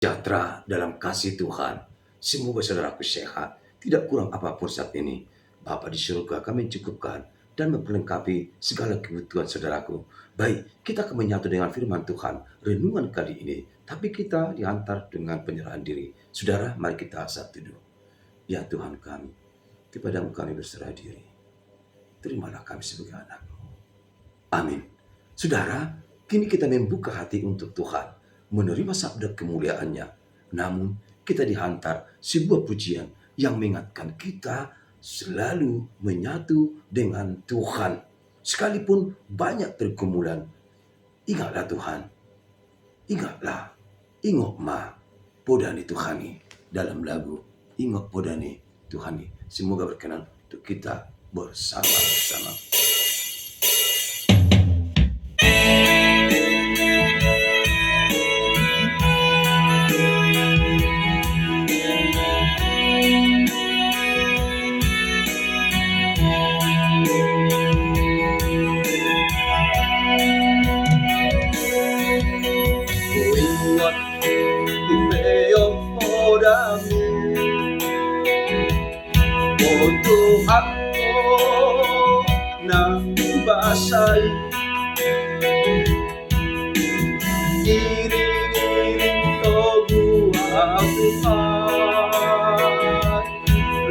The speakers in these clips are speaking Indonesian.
Sejahtera dalam kasih Tuhan. Semoga saudaraku sehat, tidak kurang apapun saat ini. Bapa di surga, kami cukupkan dan memperlengkapi segala kebutuhan saudaraku. Baik, kita akan menyatu dengan firman Tuhan renungan kali ini, tapi kita diantar dengan penyerahan diri. Saudara, mari kita satu dulu. Ya Tuhan kami, kepadamu kami berserah diri. Terimalah kami sebagai anak-Mu. Amin. Saudara, kini kita membuka hati untuk Tuhan, menerima sabda kemuliaannya. Namun, kita dihantar sebuah pujian yang mengingatkan kita selalu menyatu dengan Tuhan. Sekalipun banyak pergumulan, ingatlah Tuhan. Ingatlah, ingok ma, podani Tuhani. Dalam lagu, ingok podani Tuhani. Semoga berkenan untuk kita bersama-sama. Tuhanku nang basay iring-iring toguang Tuhan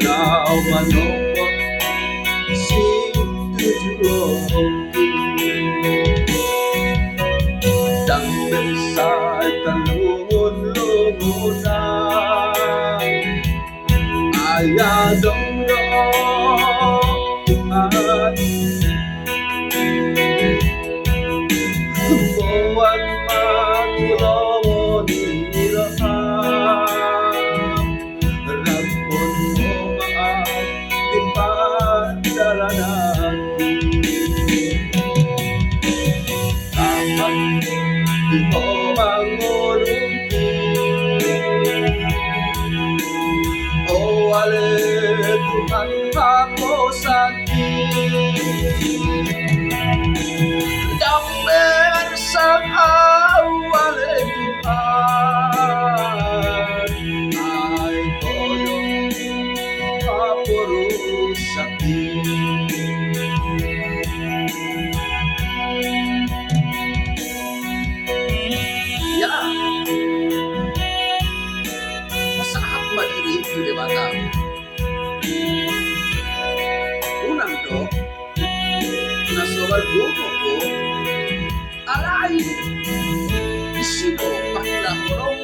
lau manopot sing tujuan dan bersay talungun-lungunan ayadong Tuhan Tuhan makulawon iraham Rakon mo maat di padalanan Taman di mo mangulungki O ale Tuhan aku sakit dan bersama Tuhan ay tolong aku sakit ya masahat madiri itu dewata unang do nasobar gumo ko alay isino pakila horong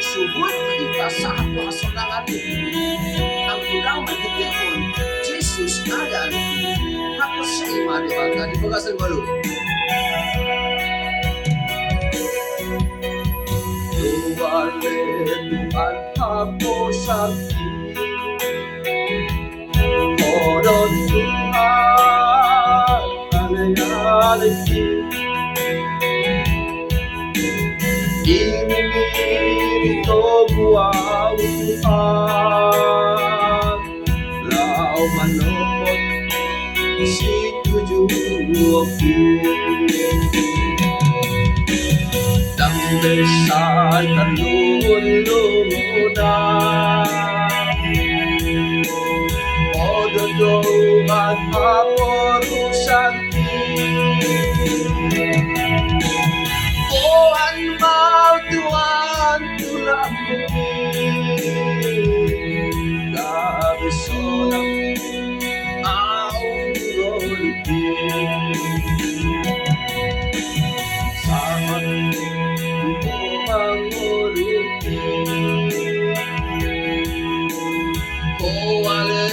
subuh kita saat pasangan ang ulang magiging Jesus ayan apa sa ima di bangka di bagasan walu Tuwale Tuhan ako sakit Kodon Tuhan alay-alay Iring-iring toguang Tuhan lau manopot si tujuanku dan besar talungun-lungunan o dodohan paporusan Tuhan mau Tuhan tulang gabi solang aung golpi saat ibu mangulupi Kuale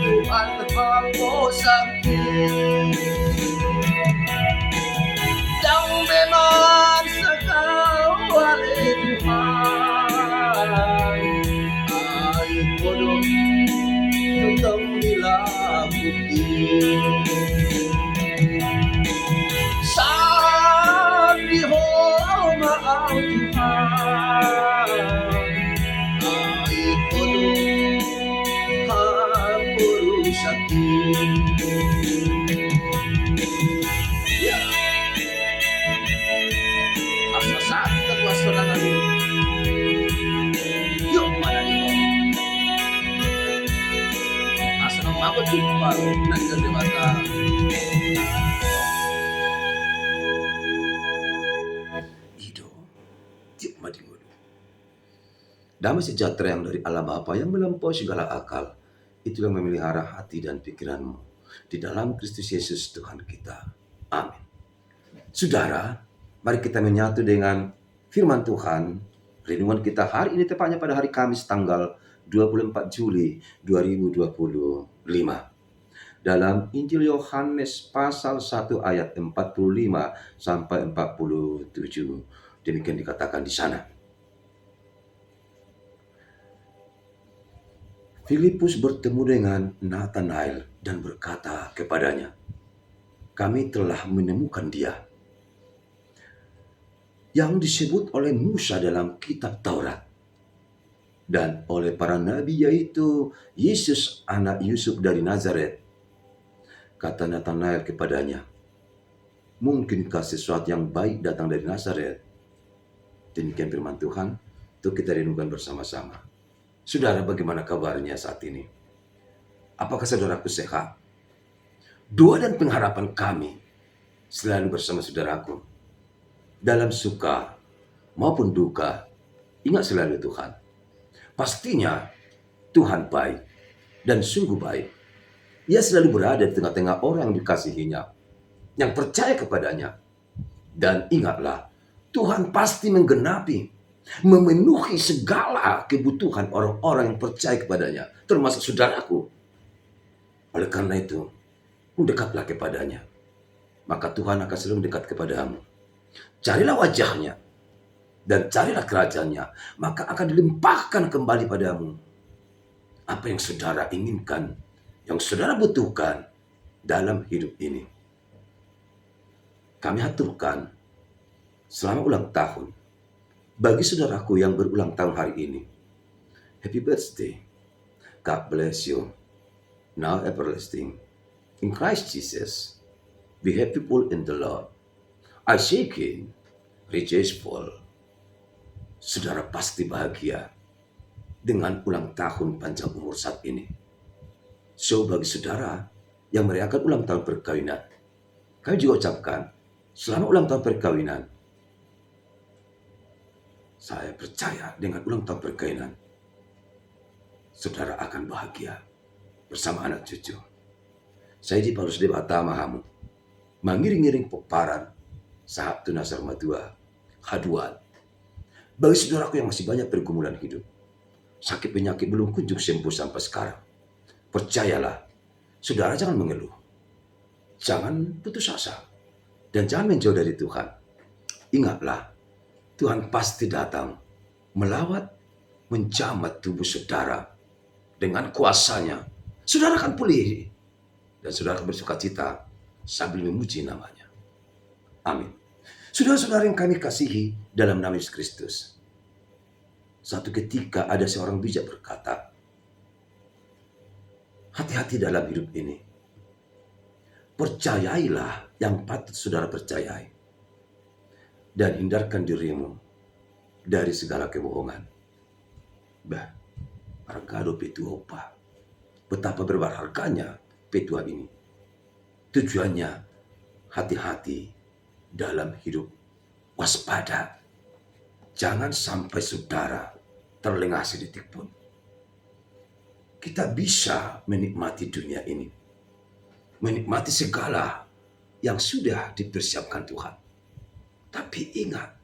Tuhan aku sakit dan memang sekali Tuhan ay bodoh tutang dilakukan saat di homa ang Tuhan ay bodoh hapuru sakit ya asa saat ketuasan baru nanggal dewata. Ido, tiap madingulu. Damai sejahtera yang dari Allah Bapa yang melampaui segala akal, itu yang memelihara hati dan pikiranmu di dalam Kristus Yesus Tuhan kita. Amin. Saudara, mari kita menyatu dengan firman Tuhan. Renungan kita hari ini tepatnya pada hari Kamis tanggal 24 Juli 2025. Dalam Injil Yohanes pasal 1 ayat 45 sampai 47. Demikian dikatakan di sana. Filipus bertemu dengan Nathanael dan berkata kepadanya, "Kami telah menemukan Dia yang disebut oleh Musa dalam kitab Taurat dan oleh para nabi, yaitu Yesus anak Yusuf dari Nazaret." Kata Nathanael kepadanya, "Mungkinkah sesuatu yang baik datang dari Nazaret?" Demikian firman Tuhan, untuk kita renungkan bersama-sama. Saudara, bagaimana kabarnya saat ini? Apakah saudaraku sehat? Doa dan pengharapan kami selalu bersama saudaraku. Dalam suka maupun duka, ingat selalu Tuhan. Pastinya Tuhan baik dan sungguh baik. Ia selalu berada di tengah-tengah orang yang dikasihinya, yang percaya kepadanya. Dan ingatlah, Tuhan pasti menggenapi, memenuhi segala kebutuhan orang-orang yang percaya kepadanya, termasuk saudaraku. Oleh karena itu, mendekatlah kepadanya, maka Tuhan akan selalu mendekat kepadamu. Carilah wajahnya dan carilah kerajaannya, maka akan dilimpahkan kembali padamu apa yang saudara inginkan, yang saudara butuhkan dalam hidup ini. Kami haturkan selamat ulang tahun bagi saudaraku yang berulang tahun hari ini. Happy birthday. God bless you. Now everlasting. In Christ Jesus, be happyful in the Lord. I shaking, rejoiceful. Saudara pasti bahagia dengan ulang tahun panjang umur saat ini. So, bagi saudara yang merayakan ulang tahun perkawinan, kami juga ucapkan selamat ulang tahun perkawinan. Saya percaya dengan ulang tahun perkawinan, saudara akan bahagia bersama anak cucu. Saya di Paulus Dewata Mahamu, mengiring-iring peparan Sabtu Nasar Madua, Haduan. Bagi saudaraku yang masih banyak pergumulan hidup, sakit penyakit belum kunjung sembuh sampai sekarang, percayalah, saudara jangan mengeluh, jangan putus asa, dan jangan menjauh dari Tuhan. Ingatlah, Tuhan pasti datang melawat, menjamat tubuh saudara dengan kuasanya. Saudara akan pulih dan saudara akan bersuka cita sambil memuji namanya. Amin. Saudara-saudara yang kami kasihi dalam nama Yesus Kristus, satu ketika ada seorang bijak berkata, hati-hati dalam hidup ini. Percayailah yang patut saudara percayai, dan hindarkan dirimu dari segala kebohongan. Bah, hargado petuopa. Betapa berharganya petua ini. Tujuannya, hati-hati dalam hidup. Waspada. Jangan sampai saudara terlengah sedetik pun. Kita bisa menikmati dunia ini, menikmati segala yang sudah dipersiapkan Tuhan. Tapi ingat,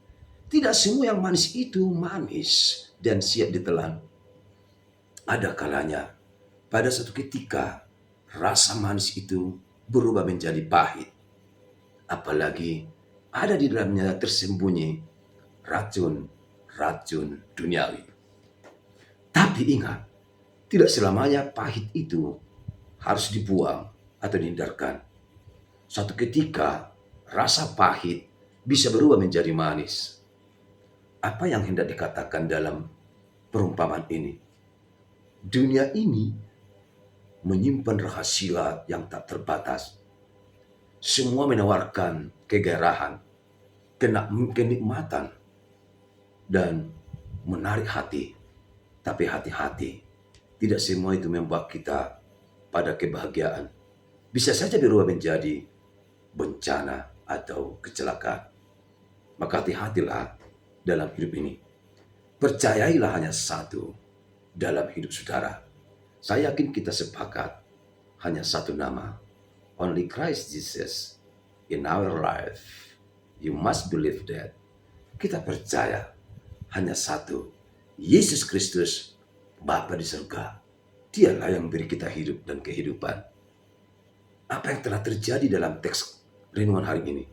tidak semua yang manis itu manis dan siap ditelan. Ada kalanya, pada suatu ketika, rasa manis itu berubah menjadi pahit. Apalagi ada di dalamnya tersembunyi racun duniawi. Tapi ingat, tidak selamanya pahit itu harus dibuang atau dihindarkan. Suatu ketika, rasa pahit bisa berubah menjadi manis. Apa yang hendak dikatakan dalam perumpamaan ini? Dunia ini menyimpan rahasia yang tak terbatas. Semua menawarkan kegairahan, kenikmatan, dan menarik hati. Tapi hati-hati, tidak semua itu membuat kita pada kebahagiaan bisa saja berubah menjadi bencana atau kecelakaan. Maka hati-hatilah dalam hidup ini. Percayailah hanya satu dalam hidup saudara. Saya yakin kita sepakat hanya satu nama. Only Christ Jesus in our life. You must believe that. Kita percaya hanya satu. Yesus Kristus, Bapa di surga. Dialah yang beri kita hidup dan kehidupan. Apa yang telah terjadi dalam teks renungan hari ini?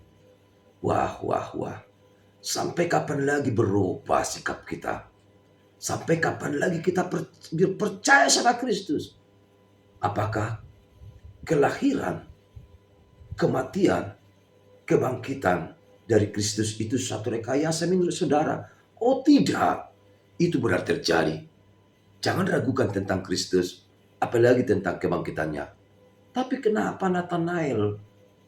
Wah. Sampai kapan lagi berubah sikap kita? Sampai kapan lagi kita percaya sama Kristus? Apakah kelahiran, kematian, kebangkitan dari Kristus itu satu rekayasa menurut saudara? Oh tidak, itu benar terjadi. Jangan ragukan tentang Kristus, apalagi tentang kebangkitannya. Tapi kenapa Nathanael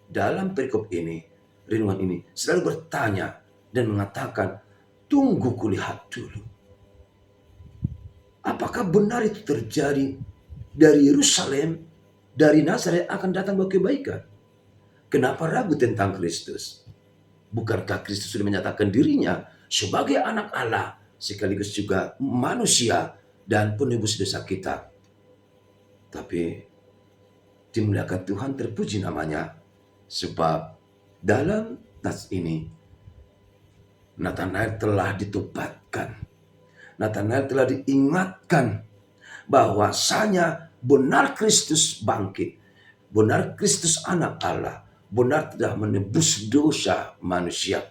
dalam perikop ini, renungan ini, selalu bertanya dan mengatakan, tunggu kulihat dulu. Apakah benar itu terjadi dari Yerusalem, dari Nazaret akan datang bahwa kebaikan? Kenapa ragu tentang Kristus? Bukankah Kristus sudah menyatakan dirinya sebagai anak Allah, sekaligus juga manusia dan penebus dosa kita? Tapi dimuliakan Tuhan, terpuji namanya, sebab dalam nas ini Nathanael telah ditobatkan. Nathanael telah diingatkan bahwasanya benar Kristus bangkit, benar Kristus anak Allah, benar telah menebus dosa manusia.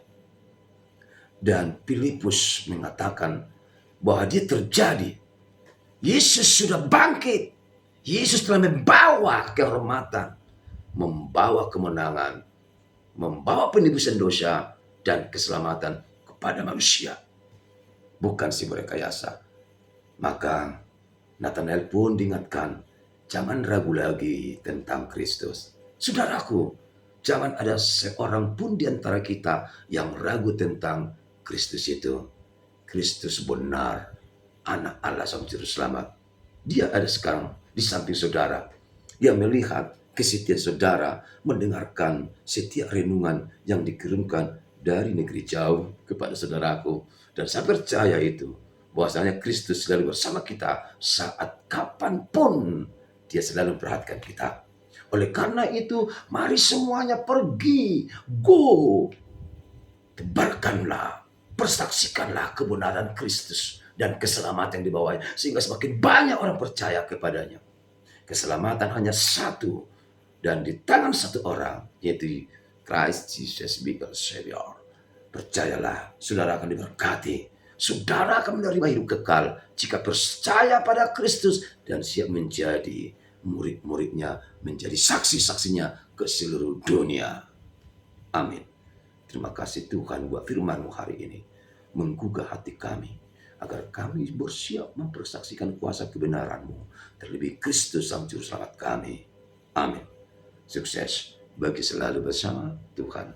Dan Filipus mengatakan bahwa dia terjadi. Yesus sudah bangkit. Yesus telah membawa kehormatan, membawa kemenangan, membawa penebusan dosa dan keselamatan kepada manusia. Bukan si rekayasa. Maka Nathanael pun diingatkan, jangan ragu lagi tentang Kristus. Saudaraku, jangan ada seorang pun di antara kita yang ragu tentang Kristus itu. Kristus benar, anak Allah sang juru selamat. Dia ada sekarang di samping saudara. Dia melihat kesetiaan saudara, mendengarkan setiap renungan yang dikirimkan dari negeri jauh kepada saudaraku. Dan saya percaya itu, bahwasanya Kristus selalu bersama kita saat kapanpun. Dia selalu memperhatikan kita. Oleh karena itu, mari semuanya pergi. Go. Tebarkanlah, persaksikanlah kebenaran Kristus dan keselamatan yang dibawanya. Sehingga semakin banyak orang percaya kepadanya. Keselamatan hanya satu. Dan di tangan satu orang, yaitu Christ Jesus being Savior. Percayalah, saudara akan diberkati. Saudara akan menerima hidup kekal jika percaya pada Kristus dan siap menjadi murid-muridnya, menjadi saksi-saksinya ke seluruh dunia. Amin. Terima kasih Tuhan buat firman-Mu hari ini. Menggugah hati kami agar kami bersiap mempersaksikan kuasa kebenaran-Mu, terlebih Kristus sang juru selamat kami. Amin. Sukses bagi selalu bersama Tuhan.